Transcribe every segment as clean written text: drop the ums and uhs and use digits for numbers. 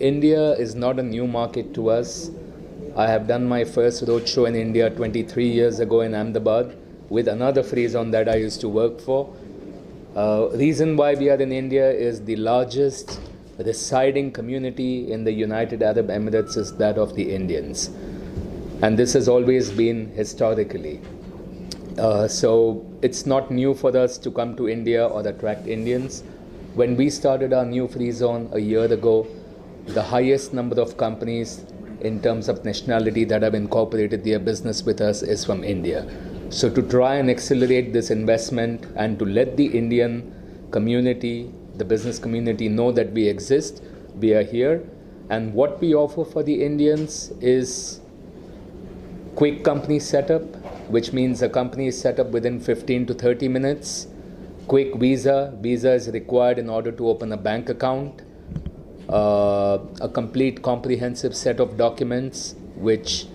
India is not a new market to us. I have done my first roadshow in India 23 years ago in Ahmedabad with another free zone that I used to work for. Reason why we are in India is the largest residing community in the United Arab Emirates is that of the Indians. And this has always been historically. So it's not new for us to come to India or attract Indians. When we started our new free zone a year ago, the highest number of companies in terms of nationality that have incorporated their business with us is from India. So to try and accelerate this investment and to let the Indian community, the business community know that we exist, we are here. And what we offer for the Indians is quick company setup, which means a company is set up within 15 to 30 minutes. Quick visa. Visa is required in order to open a bank account. A complete comprehensive set of documents, which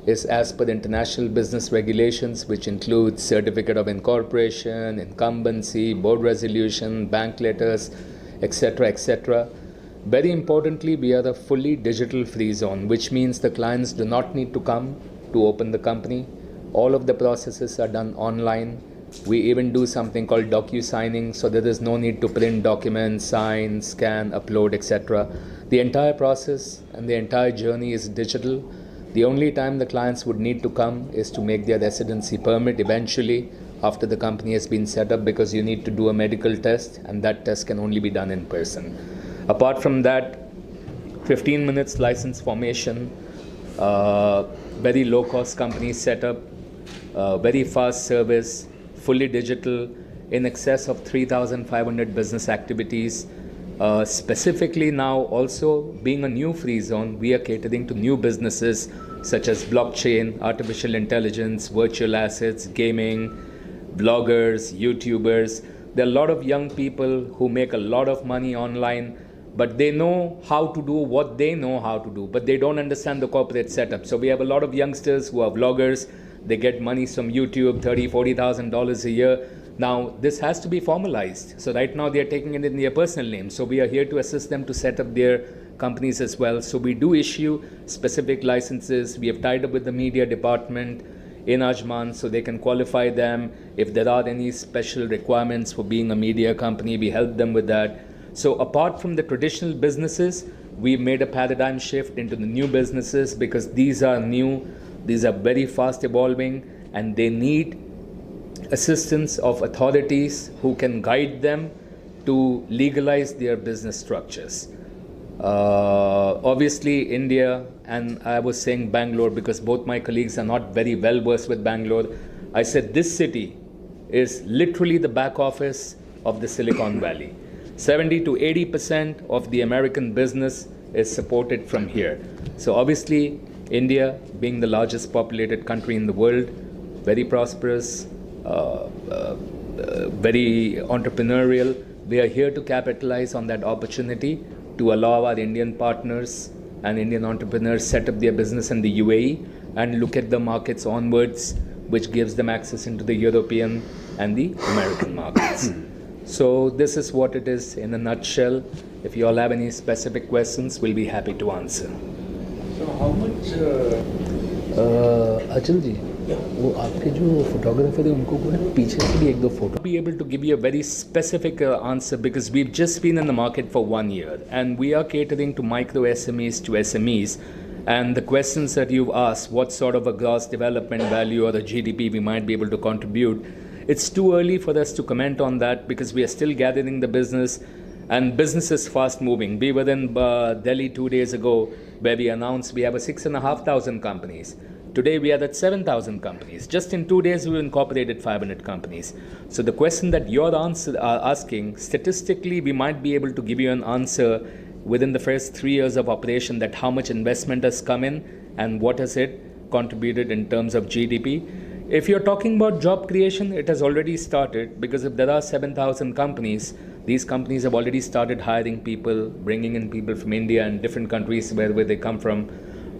is as per the international business regulations, which includes certificate of incorporation, incumbency, board resolution, bank letters, etc., etc. Very importantly, we are a fully digital free zone, which means the clients do not need to come to open the company. All of the processes are done online. We even do something called docu-signing, so there is no need to print documents, sign, scan, upload, etc. The entire process and the entire journey is digital. The only time the clients would need to come is to make their residency permit eventually after the company has been set up, because you need to do a medical test, and that test can only be done in person. Apart from that, 15 minutes license formation, very low cost company setup, very fast service, fully digital, in excess of 3,500 business activities. Specifically now, also being a new free zone, we are catering to new businesses such as blockchain, artificial intelligence, virtual assets, gaming, bloggers, YouTubers. There are a lot of young people who make a lot of money online, but they know how to do what they know how to do, but they don't understand the corporate setup. So we have a lot of youngsters who are vloggers. They get money from YouTube, $30,000, $40,000 a year. Now, this has to be formalized. So right now, they are taking it in their personal name. So we are here to assist them to set up their companies as well. So we do issue specific licenses. We have tied up with the media department in Ajman so they can qualify them. If there are any special requirements for being a media company, we help them with that. So apart from the traditional businesses, we've made a paradigm shift into the new businesses, because these are new. These are very fast evolving, and they need assistance of authorities who can guide them to legalize their business structures. Obviously, India, and I was saying Bangalore because both my colleagues are not very well versed with Bangalore. I said this city is literally the back office of the Silicon Valley. 70 to 80% of the American business is supported from here. So obviously, India, being the largest populated country in the world, very prosperous, very entrepreneurial, we are here to capitalize on that opportunity to allow our Indian partners and Indian entrepreneurs set up their business in the UAE and look at the markets onwards, which gives them access into the European and the American markets. So this is what it is in a nutshell. If you all have any specific questions, we'll be happy to answer. So how much? Achal ji, वो आपके जो photographer है उनको बोले पीछे से भी एक दो photo. Be able to give you a very specific answer, because we've just been in the market for 1 year and we are catering to micro SMEs to SMEs. And the questions that you've asked, what sort of a gross development value or the GDP we might be able to contribute, it's too early for us to comment on that, because we are still gathering the business, and business is fast moving. We were in Delhi 2 days ago, where we announced we have 6,500 companies. Today we are at 7,000 companies. Just in 2 days we incorporated 500 companies. So the question that you're asking, statistically we might be able to give you an answer within the first 3 years of operation, that how much investment has come in and what has it contributed in terms of GDP. If you're talking about job creation, it has already started, because if there are 7,000 companies, these companies have already started hiring people, bringing in people from India and different countries where they come from.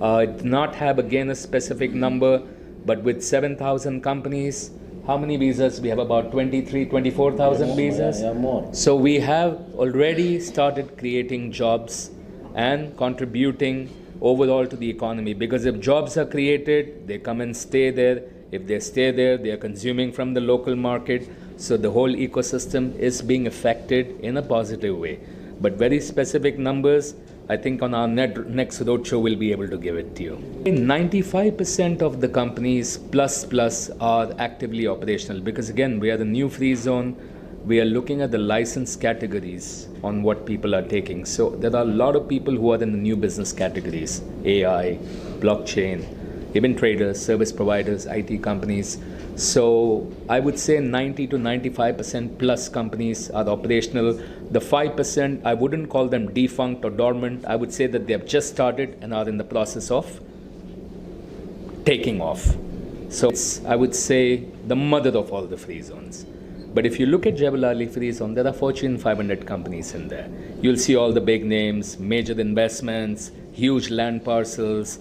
Do not have again a specific number, but with 7,000 companies, how many visas? We have about 24,000 visas. Yeah, more. So we have already started creating jobs and contributing overall to the economy. Because if jobs are created, they come and stay there. If they stay there, they are consuming from the local market. So the whole ecosystem is being affected in a positive way. But very specific numbers, I think on our next roadshow we'll be able to give it to you. 95% of the companies plus are actively operational, because again, we are the new free zone. We are looking at the license categories on what people are taking. So there are a lot of people who are in the new business categories: AI, blockchain, even traders, service providers, IT companies. So I would say 90 to 95% plus companies are operational. The 5%, I wouldn't call them defunct or dormant. I would say that they have just started and are in the process of taking off. So it's, I would say, the mother of all the free zones. But if you look at Jebel Free Zone, there are Fortune 500 companies in there. You'll see all the big names, major investments, huge land parcels.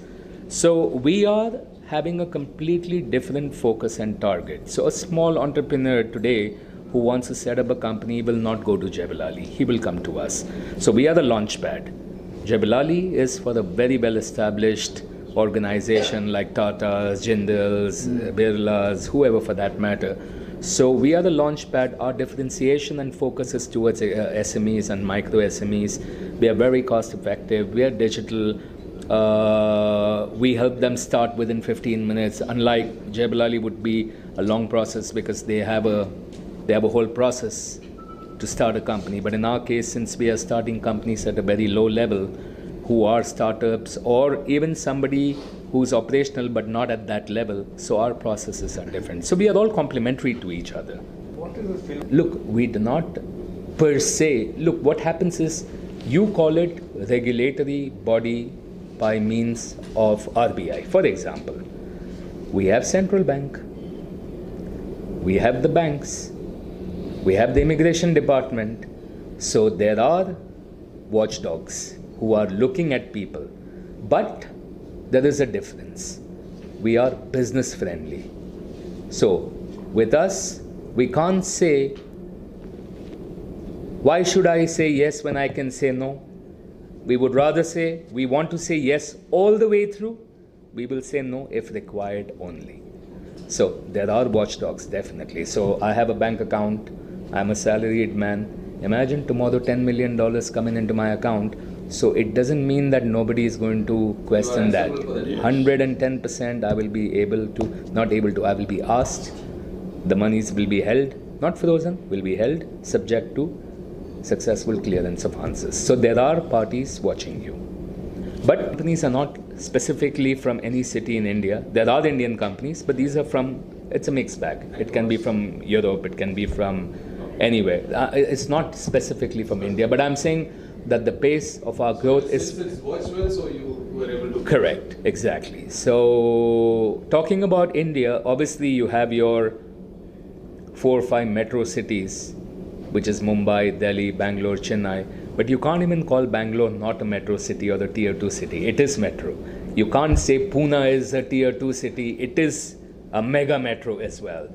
So we are having a completely different focus and target. So a small entrepreneur today who wants to set up a company will not go to Jebel Ali. He will come to us. So we are the launch pad. Jebel Ali is for a very well-established organization like Tata's, Jindal's, Birla's, whoever for that matter. So we are the launch pad. Our differentiation and focus is towards SMEs and micro SMEs. We are very cost effective. We are digital. We help them start within 15 minutes. Unlike Jebel Ali would be a long process, because they have a whole process to start a company. But in our case, since we are starting companies at a very low level, who are startups or even somebody who's operational but not at that level, so our processes are different. So we are all complementary to each other. What is the film? Look, we do not per se. Look, what happens is you call it regulatory body by means of RBI. For example, we have central bank, we have the banks, we have the immigration department. So there are watchdogs who are looking at people. But there is a difference. We are business friendly. So with us, we can't say, why should I say yes when I can say no? We would rather say, we want to say yes all the way through. We will say no if required only. So there are watchdogs, definitely. So I have a bank account. I'm a salaried man. Imagine tomorrow $10 million coming into my account. So it doesn't mean that nobody is going to question that. 110% I will be able to, not able to, I will be asked. The monies will be held, not frozen, will be held, subject to successful clearance of answers. So there are parties watching you. But companies are not specifically from any city in India. There are Indian companies, but these are from, it's a mixed bag. It can be from Europe, it can be from anywhere. It's not specifically from India, but I'm saying that the pace of our growth is... It's works well, so you were able to... Correct, exactly. So talking about India, obviously you have your 4 or 5 metro cities, which is Mumbai, Delhi, Bangalore, Chennai. But you can't even call Bangalore not a metro city or a tier 2 city. It is metro. You can't say Pune is a tier 2 city. It is a mega metro as well.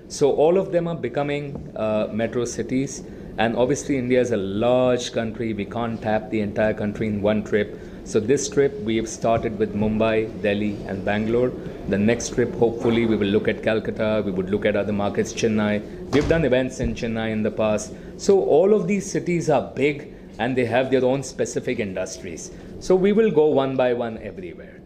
So all of them are becoming metro cities. And obviously India is a large country. We can't tap the entire country in one trip. So this trip we have started with Mumbai, Delhi and Bangalore. The next trip hopefully we will look at Calcutta, we would look at other markets, Chennai. We've done events in Chennai in the past. So all of these cities are big and they have their own specific industries. So we will go one by one everywhere.